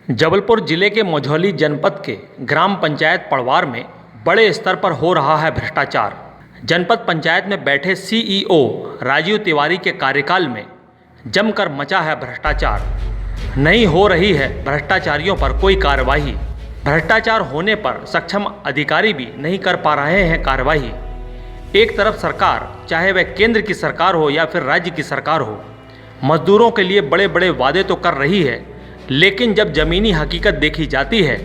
जबलपुर जिले के मझौली जनपद के ग्राम पंचायत पड़वार में बड़े स्तर पर हो रहा है भ्रष्टाचार। जनपद पंचायत में बैठे सीईओ राजीव तिवारी के कार्यकाल में जमकर मचा है भ्रष्टाचार। नहीं हो रही है भ्रष्टाचारियों पर कोई कार्रवाई। भ्रष्टाचार होने पर सक्षम अधिकारी भी नहीं कर पा रहे हैं कार्रवाई। एक तरफ सरकार, चाहे वह केंद्र की सरकार हो या फिर राज्य की सरकार हो, मजदूरों के लिए बड़े बड़े वादे तो कर रही है, लेकिन जब ज़मीनी हकीकत देखी जाती है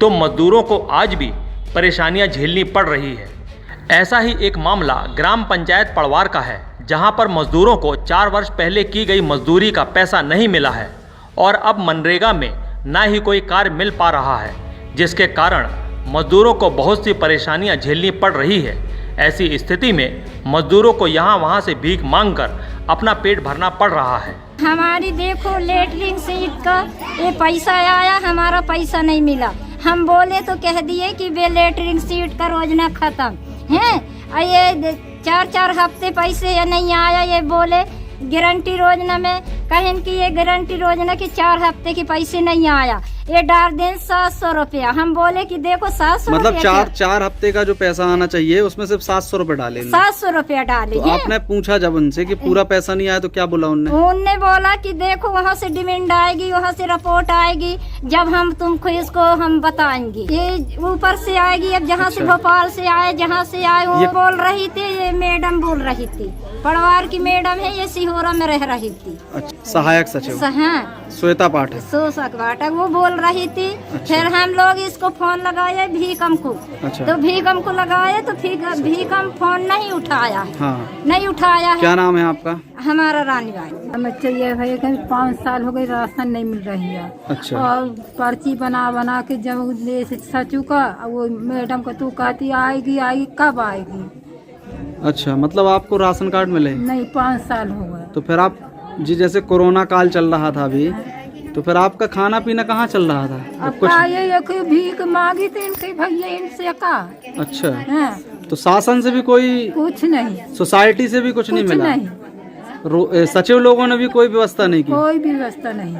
तो मजदूरों को आज भी परेशानियां झेलनी पड़ रही है। ऐसा ही एक मामला ग्राम पंचायत पड़वार का है, जहां पर मजदूरों को 4 वर्ष पहले की गई मजदूरी का पैसा नहीं मिला है और अब मनरेगा में ना ही कोई कार्य मिल पा रहा है, जिसके कारण मजदूरों को बहुत सी परेशानियां झेलनी पड़ रही है। ऐसी स्थिति में मजदूरों को यहाँ वहाँ से भीख मांगकर अपना पेट भरना पड़ रहा है। हमारी देखो लेटरिन सीट का ये पैसा आया, हमारा पैसा नहीं मिला। हम बोले तो कह दिए कि वे लेटरिन सीट का योजना खत्म है। ये 4 हफ्ते पैसे नहीं आया। ये बोले गारंटी योजना में कहें कि ये गारंटी योजना की 4 हफ्ते के पैसे नहीं आया। ये डाल दें 700 रुपया। हम बोले कि देखो 700 मतलब 4 हफ्ते का जो पैसा आना चाहिए उसमें सिर्फ 700 रुपए डाले। 700 रुपया डाले। तो आपने पूछा जब उनसे कि पूरा पैसा नहीं आया तो क्या बोला उनने बोला कि देखो वहाँ से डिमांड आएगी, वहाँ से रिपोर्ट आएगी, जब हम तुमको इसको हम बताएंगे। ये ऊपर से आएगी। अब जहाँ से भोपाल से आए, जहाँ से आए वो बोल रही थी, ये मैडम बोल रही थी, पड़वार की मैडम है, ये सिहोरा में रह रही थी। अच्छा, सहायक सचिव श्वेता पाठक, शोषक पाठक वो बोल रही थी। फिर हम लोग इसको फोन लगाए भीकम को। तो भीकम को लगाए तो भीकम फोन नहीं उठाया। नहीं उठाया है। क्या नाम है आपका? हमारा रानी बाई। हमें चाहिए भाई, 5 साल हो गए राशन नहीं मिल रही है। अच्छा। और पर्ची बना के जब सचिव का वो मैडम को तू कहती आएगी, कब आएगी? अच्छा, मतलब आपको राशन कार्ड मिले? नहीं, 5 साल हो गए। तो फिर आप जी, जैसे कोरोना काल चल रहा था अभी, तो फिर आपका खाना पीना कहाँ चल रहा था? अब ये भीख मांगी थी इनके भैया, इनसे का। अच्छा है। तो शासन से भी कोई कुछ नहीं, सोसाइटी से भी कुछ नहीं मिला? नहीं। सचिव लोगों ने भी कोई व्यवस्था नहीं की? कोई भी व्यवस्था नहीं।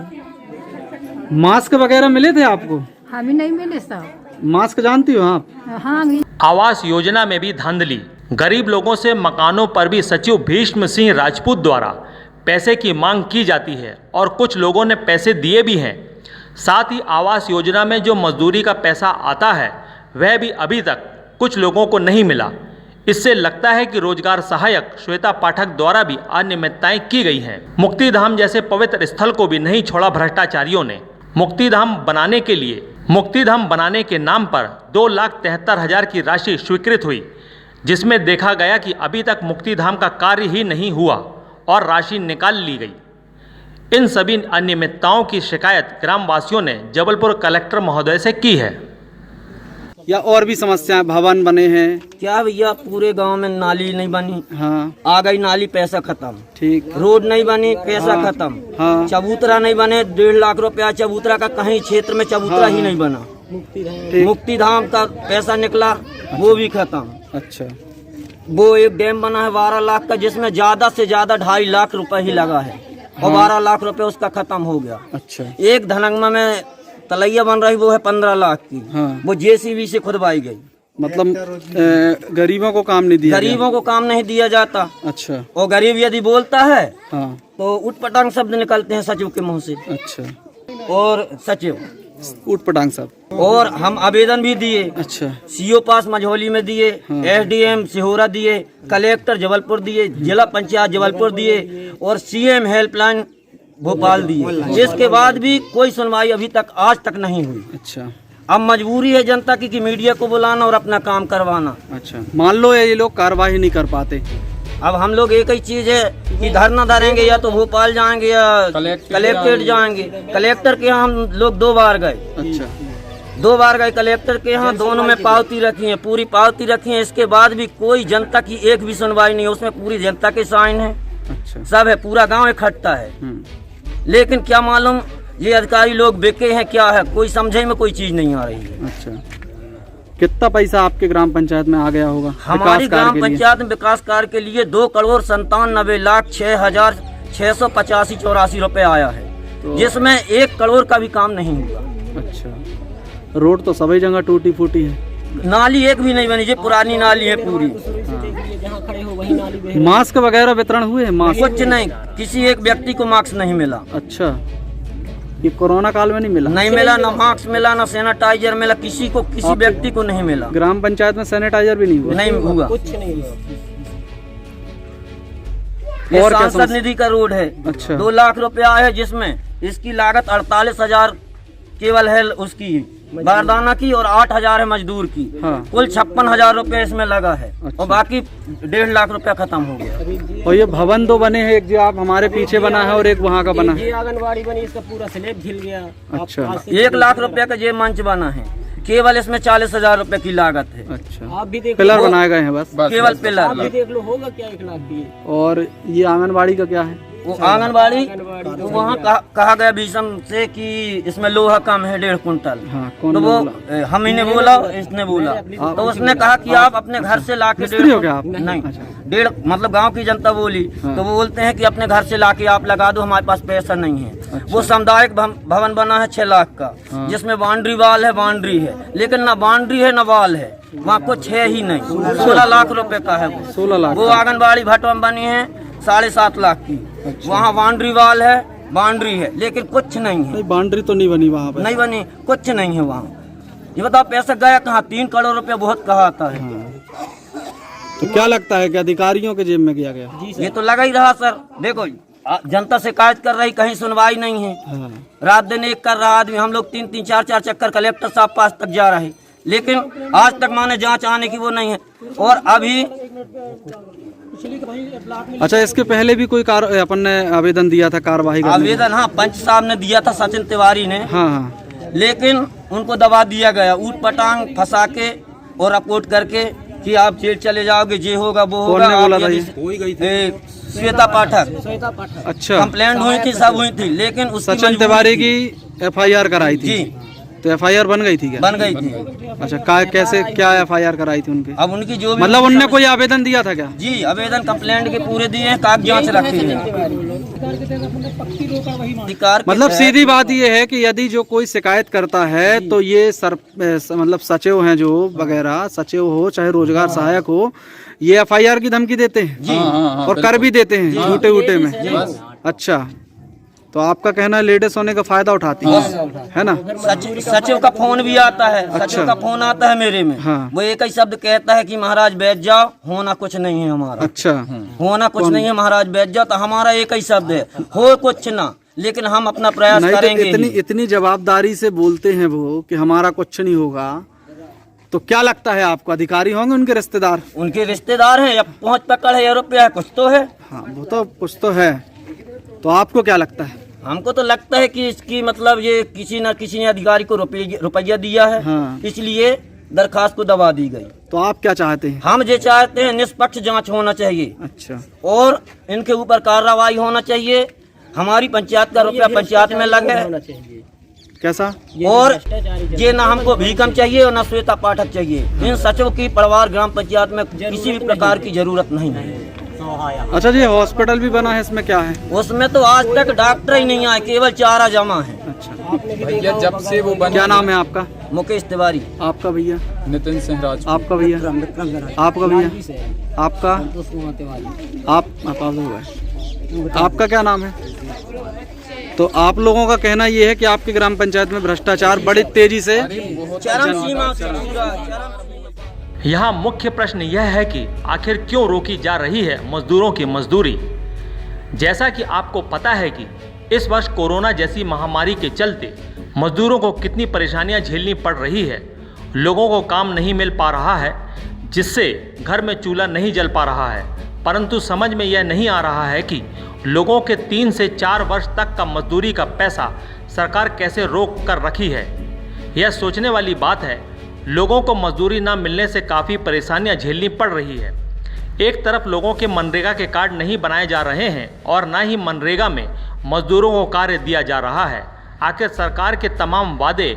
मास्क वगैरह मिले थे आपको? हमें नहीं मिले साहब। मास्क जानती हो आप? हाँ। आवास योजना में भी धांधली। गरीब लोगों से मकानों पर भी सचिव भीष्म सिंह राजपूत द्वारा पैसे की मांग की जाती है और कुछ लोगों ने पैसे दिए भी हैं। साथ ही आवास योजना में जो मजदूरी का पैसा आता है वह भी अभी तक कुछ लोगों को नहीं मिला। इससे लगता है कि रोजगार सहायक श्वेता पाठक द्वारा भी अनियमितताएं की गई हैं। मुक्तिधाम जैसे पवित्र स्थल को भी नहीं छोड़ा भ्रष्टाचारियों ने। मुक्तिधाम बनाने के नाम पर 2,73,000 की राशि स्वीकृत हुई, जिसमें देखा गया कि अभी तक मुक्तिधाम का कार्य ही नहीं हुआ और राशि निकाल ली गई। इन सभी अनियमितताओं की शिकायत ग्रामवासियों ने जबलपुर कलेक्टर महोदय से की है। या और भी समस्याएं, भवन बने हैं क्या भैया? पूरे गांव में नाली नहीं बनी। हाँ। आ गई नाली, पैसा खत्म। ठीक। रोड नहीं बनी, पैसा खत्म। हाँ। चबूतरा नहीं बने, 1.5 लाख रुपया चबूतरा का, कहीं क्षेत्र में चबूतरा ही नहीं बना। मुक्तिधाम का पैसा निकला, वो भी खत्म। अच्छा। वो एक डैम बना है 12 लाख का, जिसमें ज्यादा से ज्यादा 2.5 लाख रुपए ही लगा है और 12 लाख रुपए उसका खत्म हो गया। अच्छा। एक धनंगमा में तलैया बन रही, वो है 15 लाख की। हाँ। वो जेसीबी से खुदवाई गई। मतलब गरीबों को काम नहीं दिया? गरीबों को काम नहीं दिया जाता। अच्छा। और गरीब यदि बोलता है हाँ, तो उटपटांग शब्द निकलते हैं सचिव के मुंह से। अच्छा। और सचिव उटपटांग साहब। और हम आवेदन भी दिए। अच्छा। सीओ पास मझौली में दिए, एसडीएम सिहोरा दिए, कलेक्टर जबलपुर दिए, जिला पंचायत जबलपुर दिए और सीएम हेल्पलाइन भोपाल दिए, जिसके बाद भी कोई सुनवाई अभी तक आज तक नहीं हुई। अच्छा। अब मजबूरी है जनता की कि मीडिया को बुलाना और अपना काम करवाना। अच्छा, मान लो ये लोग कार्रवाई नहीं कर पाते, अब हम लोग एक ही चीज है कि धरना धरेंगे, या तो भोपाल जाएंगे या कलेक्ट्रेट जाएंगे। कलेक्टर के यहाँ हम लोग 2 बार गए। अच्छा। 2 बार गए कलेक्टर के यहाँ, दोनों में पावती रखी है, पूरी पावती रखी है। इसके बाद भी कोई जनता की एक भी सुनवाई नहीं है। उसमें पूरी जनता के साइन है। अच्छा। सब है, पूरा गांव इकट्ठा है। लेकिन क्या मालूम ये अधिकारी लोग बेके हैं क्या है, कोई समझे में कोई चीज नहीं आ रही है। अच्छा। कितना पैसा आपके ग्राम पंचायत में आ गया होगा? हमारी ग्राम पंचायत में विकास कार्य के लिए 2,97,06,685,84 रुपए आया है, जिसमें 1 करोड़ का भी काम नहीं हुआ। अच्छा, रोड तो सभी जगह टूटी फूटी है। नाली एक भी नहीं बनी, जो पुरानी नाली है पूरी। मास्क वगैरह वितरण हुए हैं? मास्क कुछ नहीं, किसी एक व्यक्ति को मास्क नहीं मिला। अच्छा, ये कोरोना काल में नहीं मिला? नहीं मिला, ना मास्क मिला, ना सैनिटाइजर मिला, किसी को, किसी व्यक्ति को नहीं मिला। ग्राम पंचायत में सैनिटाइजर भी नहीं हुआ? नहीं हुआ, कुछ नहीं हुआ। ये और क्या सांसद समस्या? निधि का रोड है। अच्छा। 2 लाख रुपया है, जिसमें इसकी लागत 48,000 केवल है उसकी बारदाना की, और 8,000 है मजदूर की। हाँ। कुल 56,000 रुपए इसमें लगा है। अच्छा। और बाकी 1.5 लाख रुपया खत्म हो गया। और ये भवन 2 बने हैं, एक जो आप हमारे पीछे बना है और एक वहाँ का बना है। आंगनबाड़ी बनी, इसका पूरा स्लैब हिल गया। अच्छा। 1 लाख रुपया का ये मंच बना है, केवल इसमें 40,000 रुपए की लागत है। अच्छा, आप भी देख पिलर बनाए गए हैं बस? केवल पिलर। देख लो, होगा क्या 1 लाख की? और ये आंगनबाड़ी का क्या है? वो आंगनबाड़ी तो वहाँ कहा गया बीसम से कि इसमें लोहा कम है 1.5 कुंटल। हाँ, कौन तो ने वो बोला? हम ही ने बोला, इसने बोला। तो उसने कहा कि आप अपने घर से लाके मिस्त्री हो क्या आप? नहीं, अच्छा। 1.5 मतलब गांव की जनता बोली। हाँ। तो वो बोलते हैं कि अपने घर से लाके आप लगा दो, हमारे पास पैसा नहीं है। अच्छा। वो सामुदायिक भवन बना है 6 लाख का। हाँ। जिसमें बाउंड्री वाल है, बाउंड्री है, लेकिन ना बाउंड्री है ना वाल है, वहाँ कुछ है ही नहीं। 16 लाख रुपए का है वो। 16 लाख। वो आंगनबाड़ी भटवम बनी है 7.5 लाख की। अच्छा। वहाँ बाउंड्री वाल है, बाउंड्री है, लेकिन कुछ नहीं है। नहीं, बाउंड्री तो नहीं बनी वहाँ पे? नहीं बनी, कुछ नहीं है वहाँ। ये बताओ पैसा गया कहाँ? 3 करोड़ रुपया बहुत कहा आता है। हाँ। तो क्या लगता है कि अधिकारियों के जेब में किया गया? ये तो लगा ही रहा सर। देखो जनता शिकायत कर रही, कहीं सुनवाई नहीं है। हाँ। रात दिन एक कर रहा आदमी, हम लोग 3-3 4-4 चक्कर कलेक्टर साहब पास तक जा रहे, लेकिन आज तक माने जांच आने की वो नहीं है। और अभी अच्छा, इसके पहले भी कोई अपन ने आवेदन दिया था कार्रवाई करने का? आवेदन हाँ पंच साहब ने दिया था, सचिन तिवारी ने। हाँ हाँ। लेकिन उनको दबा दिया गया, ऊट पटांग फंसा के और रिपोर्ट करके कि आप जेल चले जाओगे, ये होगा वो होगा। कौन ने बोला था ये? श्वेता पाठक। अच्छा, कंप्लेंट हुई थी, सब हुई थी, लेकिन उसकी सचिन मजबूरी तिवारी थी। की FIR कराई थी? जी। तो FIR बन गई थी क्या? बन गई थी। अच्छा, कैसे क्या FIR कराई थी उनके? अब उनकी जो भी मतलब उनने कोई आवेदन दिया था क्या? जी, आवेदन कंप्लेंट के पूरे दिए हैं, कागज जांच रखे हैं। अधिकार के मतलब तहत- सीधी बात ये है कि यदि जो कोई शिकायत करता है तो ये मतलब सचिव हैं जो वगैरह, सचिव हो चाहे रोजगार सहायक हो, ये FIR की धमकी देते हैं जी। और कर भी देते हैं झूठे वूटे में। अच्छा, तो आपका कहना है लेडीज होने का फायदा उठाती है ना? सचिव का फोन भी आता है। सचिव का फोन आता है मेरे में। हाँ। वो एक ही शब्द कहता है कि महाराज बैठ जाओ, होना कुछ नहीं है हमारा। अच्छा, होना कुछ नहीं है महाराज, बैठ जाओ। तो हमारा एक ही शब्द है, हो कुछ ना, लेकिन हम अपना प्रयास नहीं तो करेंगे इतनी ही। इतनी जवाबदारी से बोलते हैं वो कि हमारा कुछ नहीं होगा, तो क्या लगता है आपको अधिकारी होंगे उनके रिश्तेदार? उनके रिश्तेदार हैं या पहुंच पकड़ है या रुपया है, कुछ तो है। हाँ, वो तो कुछ तो है। तो आपको क्या लगता है? हमको तो लगता है कि इसकी मतलब ये किसी न किसी ने अधिकारी को रुपया दिया है। हाँ। इसलिए दरखास्त को दबा दी गई। तो आप क्या चाहते हैं? हम ये चाहते हैं निष्पक्ष जांच होना चाहिए अच्छा, और इनके ऊपर कार्रवाई होना चाहिए। हमारी पंचायत का रुपया पंचायत में लगे। कैसा? और ये ना हमको भीकम चाहिए और ना श्वेता पाठक चाहिए। इन सचिव की पड़वार ग्राम पंचायत में किसी भी प्रकार की जरूरत नहीं है। अच्छा जी, हॉस्पिटल भी बना है, इसमें क्या है? उसमें तो आज तक डॉक्टर ही नहीं आए, केवल चारा जमा है। अच्छा, भैया जब से वो बना, क्या नाम है आपका? मुकेश तिवारी। आपका भैया? नितिन सिंह राज। आपका भैया? आपका भैया? आपका? आप पास हो गए। आपका क्या नाम है? तो आप लोगों का कहना ये है कि आपकी ग्राम पंचायत में भ्रष्टाचार बड़ी तेजी से चरम सीमा से पूरा चरम। यहाँ मुख्य प्रश्न यह है कि आखिर क्यों रोकी जा रही है मजदूरों की मजदूरी। जैसा कि आपको पता है कि इस वर्ष कोरोना जैसी महामारी के चलते मजदूरों को कितनी परेशानियां झेलनी पड़ रही है। लोगों को काम नहीं मिल पा रहा है, जिससे घर में चूल्हा नहीं जल पा रहा है। परंतु समझ में यह नहीं आ रहा है कि लोगों के 3 से 4 वर्ष तक का मजदूरी का पैसा सरकार कैसे रोक कर रखी है। यह सोचने वाली बात है। लोगों को मजदूरी ना मिलने से काफ़ी परेशानियां झेलनी पड़ रही है। एक तरफ लोगों के मनरेगा के कार्ड नहीं बनाए जा रहे हैं और ना ही मनरेगा में मजदूरों को कार्य दिया जा रहा है। आखिर सरकार के तमाम वादे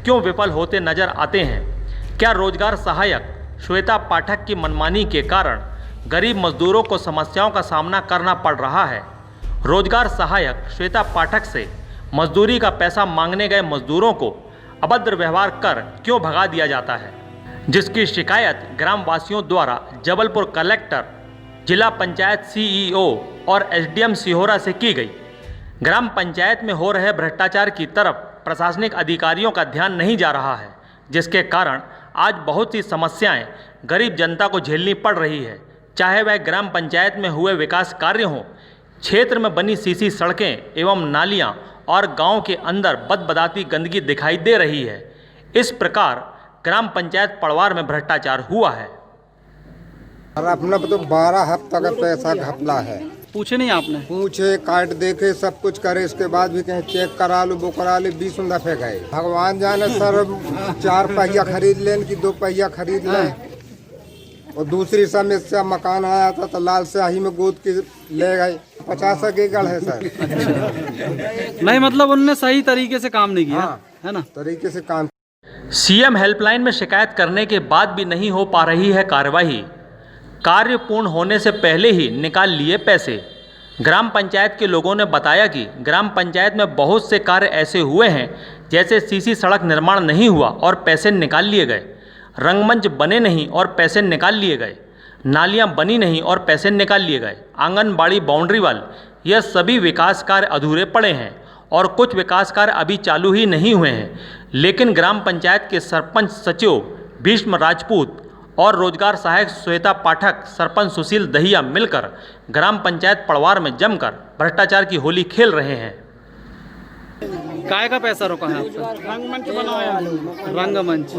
क्यों विफल होते नजर आते हैं? क्या रोजगार सहायक श्वेता पाठक की मनमानी के कारण गरीब मजदूरों को समस्याओं का सामना करना पड़ रहा है? रोजगार सहायक श्वेता पाठक से मजदूरी का पैसा मांगने गए मजदूरों को अभद्र व्यवहार कर क्यों भगा दिया जाता है, जिसकी शिकायत ग्रामवासियों द्वारा जबलपुर कलेक्टर, जिला पंचायत सीईओ और एसडीएम सिहोरा से की गई। ग्राम पंचायत में हो रहे भ्रष्टाचार की तरफ प्रशासनिक अधिकारियों का ध्यान नहीं जा रहा है, जिसके कारण आज बहुत सी समस्याएं गरीब जनता को झेलनी पड़ रही है। चाहे वह ग्राम पंचायत में हुए विकास कार्य हों, क्षेत्र में बनी सीसी सड़कें एवं नालियां और गांव के अंदर बदबदाती गंदगी दिखाई दे रही है। इस प्रकार ग्राम पंचायत पड़वार में भ्रष्टाचार हुआ है। और अपना तो 12 हफ्ता का पैसा घपला है। पूछे नहीं आपने? पूछे, काट देखे, सब कुछ करे, इसके बाद भी कहीं चेक करा लो, वो करा लो, 20 दफे गए। भगवान जाने सर, 4 पहिया खरीद लें कि 2 पहिया खरीद लें। और दूसरी समस्या, मकान आया था तो लाल स्याही में गोद के ले गए। 50 एकड़ है सर। नहीं, मतलब उनने सही तरीके से काम नहीं किया। हाँ, है ना? तरीके से काम। सीएम हेल्पलाइन में शिकायत करने के बाद भी नहीं हो पा रही है कार्यवाही। कार्य पूर्ण होने से पहले ही निकाल लिए पैसे। ग्राम पंचायत के लोगों ने बताया कि ग्राम पंचायत में बहुत से कार्य ऐसे हुए हैं, जैसे सीसी सड़क निर्माण नहीं हुआ और पैसे निकाल लिए गए, रंगमंच बने नहीं और पैसे निकाल लिए गए, नालियां बनी नहीं और पैसे निकाल लिए गए, आंगनबाड़ी बाउंड्री वाल, यह सभी विकास कार्य अधूरे पड़े हैं और कुछ विकास कार्य अभी चालू ही नहीं हुए हैं। लेकिन ग्राम पंचायत के सरपंच सचिव भीष्म राजपूत और रोजगार सहायक श्वेता पाठक, सरपंच सुशील दहिया मिलकर ग्राम पंचायत पड़वार में जमकर भ्रष्टाचार की होली खेल रहे हैं। काय का पैसा रोका है आपका? रंगमंच बनाया। रंगमंच,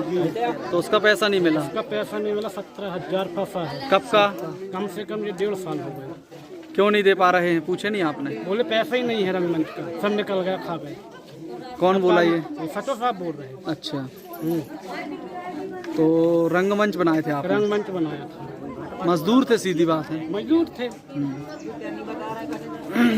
तो उसका पैसा नहीं मिला? उसका पैसा नहीं मिला, 17,000 फंसा है। कब का? कम से कम ये 1.5 साल हो गए। क्यों नहीं दे पा रहे हैं? पूछे नहीं आपने? बोले पैसा ही नहीं है रंगमंच का, सब निकल गया, खा गए। कौन बोला ये? सचो साहब बोल रहे हैं। अच्छा, तो रंगमंच बनाए थे आप? रंगमंच बनाया था। मजदूर थे, सीधी बात है। मजदूर थे।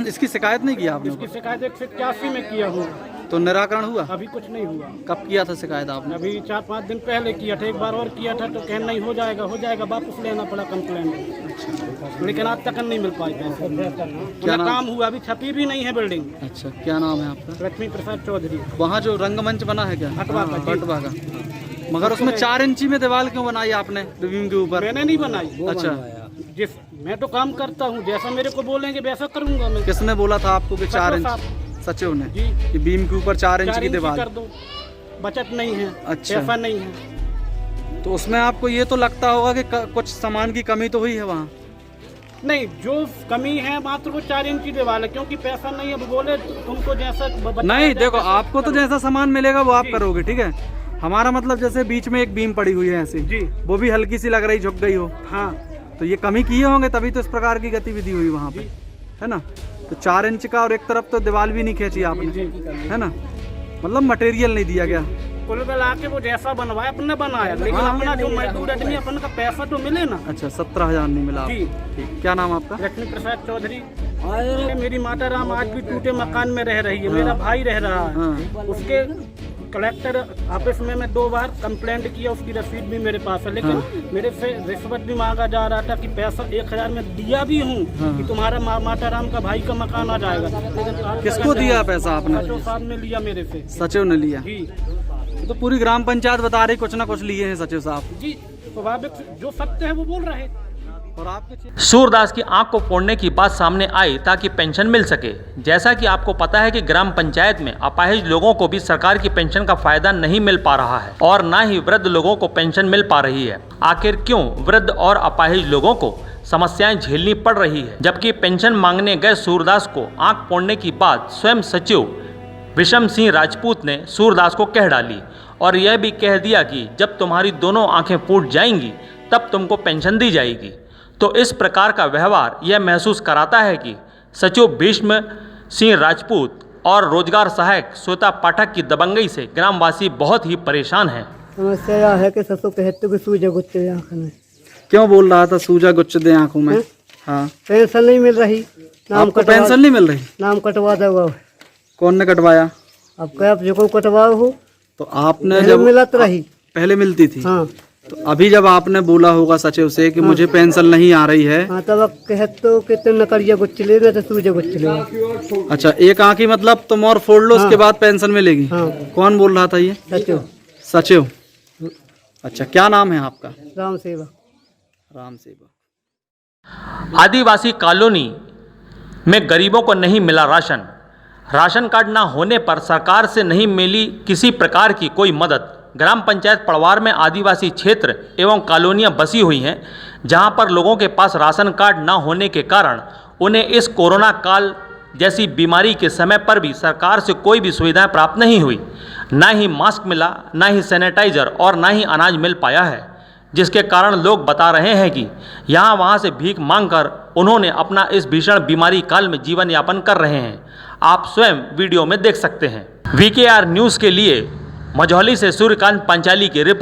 इसकी शिकायत नहीं किया आपने? इसकी शिकायत 181 में किया हुआ, तो निराकरण हुआ? अभी कुछ नहीं हुआ। कब किया था शिकायत आपने? अभी 4-5 दिन पहले किया था, एक बार और किया था तो कहना नहीं हो जाएगा, वापस लेना पड़ा कंप्लेन। लेकिन आज तक नहीं मिल पाई पैसे। क्या काम हुआ? अभी छपी भी नहीं है बिल्डिंग। अच्छा, क्या नाम है आपका? लक्ष्मी प्रसाद चौधरी। वहाँ जो रंगमंच बना है क्या? हटवा का। मगर उसमें 4 इंची में दीवार क्यों बनाई आपने बीम के ऊपर? मैंने नहीं बनाई। अच्छा, जिस मैं तो काम करता हूँ, जैसा मेरे को बोलेंगे वैसा करूँगा मैं। किसने बोला था आपको कि 4 इंच? सचिव ने जी, कि बीम के ऊपर 4 इंच की दीवार कर दो। बचत नहीं है। अच्छा, पैसा नहीं है। तो उसमें आपको ये तो लगता होगा कि कुछ सामान की कमी तो हुई है वहाँ? नहीं, जो कमी है मात्र वो 4 इंच की दीवार है, क्योंकि पैसा नहीं है। बोले तुमको जैसा नहीं, देखो आपको तो जैसा सामान मिलेगा वो आप करोगे, ठीक है। हमारा मतलब जैसे बीच में एक बीम पड़ी हुई है ऐसी जी, वो भी हल्की सी लग रही, झुक गई हो। हाँ, तो ये कमी किए होंगे, तभी तो इस प्रकार की गतिविधि हुई वहाँ पे, है ना। तो 4 इंच का और एक तरफ तो दीवार भी नहीं खींची आपने, है ना। मतलब मटेरियल नहीं दिया गया। कुल मिला के वो जैसा बनवाया अपने बनाया, लेकिन अपना जो मजदूर आदमी अपन का पैसा तो मिले ना। अच्छा, 17,000 नहीं मिला? जी, ठीक। क्या नाम आपका? लक्ष्मी प्रसाद चौधरी। मेरी माता राम आज भी टूटे मकान में रह रही है। मेरा भाई रह रहा है। उसके कलेक्टर ऑफिस में मैं 2 बार कंप्लेंट किया, उसकी रसीद भी मेरे पास है। लेकिन मेरे से रिश्वत भी मांगा जा रहा था कि पैसा 1,000 में दिया भी हूँ कि तुम्हारा माता राम का भाई का मकान आ जाएगा। लेकिन किसको दिया पैसा आपने? सचिव साहब ने लिया मेरे से। सचिव ने लिया? जी। तो पूरी ग्राम पंचायत बता रही कुछ ना कुछ लिए हैं सचिव साहब जी। स्वाभाविक जो सत्य है वो बोल रहे। और आपके सूरदास की आंख को फोड़ने की बात सामने आई ताकि पेंशन मिल सके। जैसा कि आपको पता है कि ग्राम पंचायत में अपाहिज लोगों को भी सरकार की पेंशन का फायदा नहीं मिल पा रहा है और ना ही वृद्ध लोगों को पेंशन मिल पा रही है। आखिर क्यों वृद्ध और अपाहिज लोगों को समस्याएं झेलनी पड़ रही है, जबकि पेंशन मांगने गए सूरदास को आंख फोड़ने की बात स्वयं सचिव विषम सिंह राजपूत ने सूरदास को कह डाली और यह भी कह दिया कि जब तुम्हारी दोनों आंखें फूट जाएंगी तब तुमको पेंशन दी जाएगी। तो इस प्रकार का व्यवहार यह महसूस कराता है कि सचिव भीष्म सिंह राजपूत और रोजगार सहायक श्वेता पाठक की दबंगई से ग्रामवासी बहुत ही परेशान हैं। समस्या यह है कि ससु कहते कि सूजा गुच्चे आँख में। क्यों बोल रहा था सूजा गुच्छ दे आंखों में? हाँ, पेंशन नहीं मिल रही। आपको पेंशन नहीं मिल रही? नाम कटवा दो। कौन ने कटवाया? अब क्या जो को कटवाओ हो तो आपने जब मिलत रही, पहले मिलती थी। हाँ, तो अभी जब आपने बोला होगा सचिव से कि मुझे पेंशन नहीं आ रही है, हाँ तब कहत तो कि तुम नकरिया गुच्चलेगा तो सूझे गुच्चलेगा। अच्छा एक आँखी मतलब तुम और फोड़ लो उसके बाद पेंशन मिलेगी। हाँ। कौन बोल रहा था ये? सचो सचिव। अच्छा क्या नाम है आपका? राम सेवा। राम सेवा। आदिवासी कॉलोनी में गरीबों को नहीं मिला राशन। राशन कार्ड ना होने पर सरकार से नहीं मिली किसी प्रकार की कोई मदद। ग्राम पंचायत पड़वार में आदिवासी क्षेत्र एवं कॉलोनियां बसी हुई हैं, जहां पर लोगों के पास राशन कार्ड ना होने के कारण उन्हें इस कोरोना काल जैसी बीमारी के समय पर भी सरकार से कोई भी सुविधाएं प्राप्त नहीं हुई। ना ही मास्क मिला, ना ही सैनिटाइजर और ना ही अनाज मिल पाया है, जिसके कारण लोग बता रहे हैं कि यहाँ वहाँ से भीख मांगकर उन्होंने अपना इस भीषण बीमारी काल में जीवन यापन कर रहे हैं। आप स्वयं वीडियो में देख सकते हैं। VKR न्यूज़ के लिए मझौली से सूर्यकांत पंचाली की रिपोर्ट।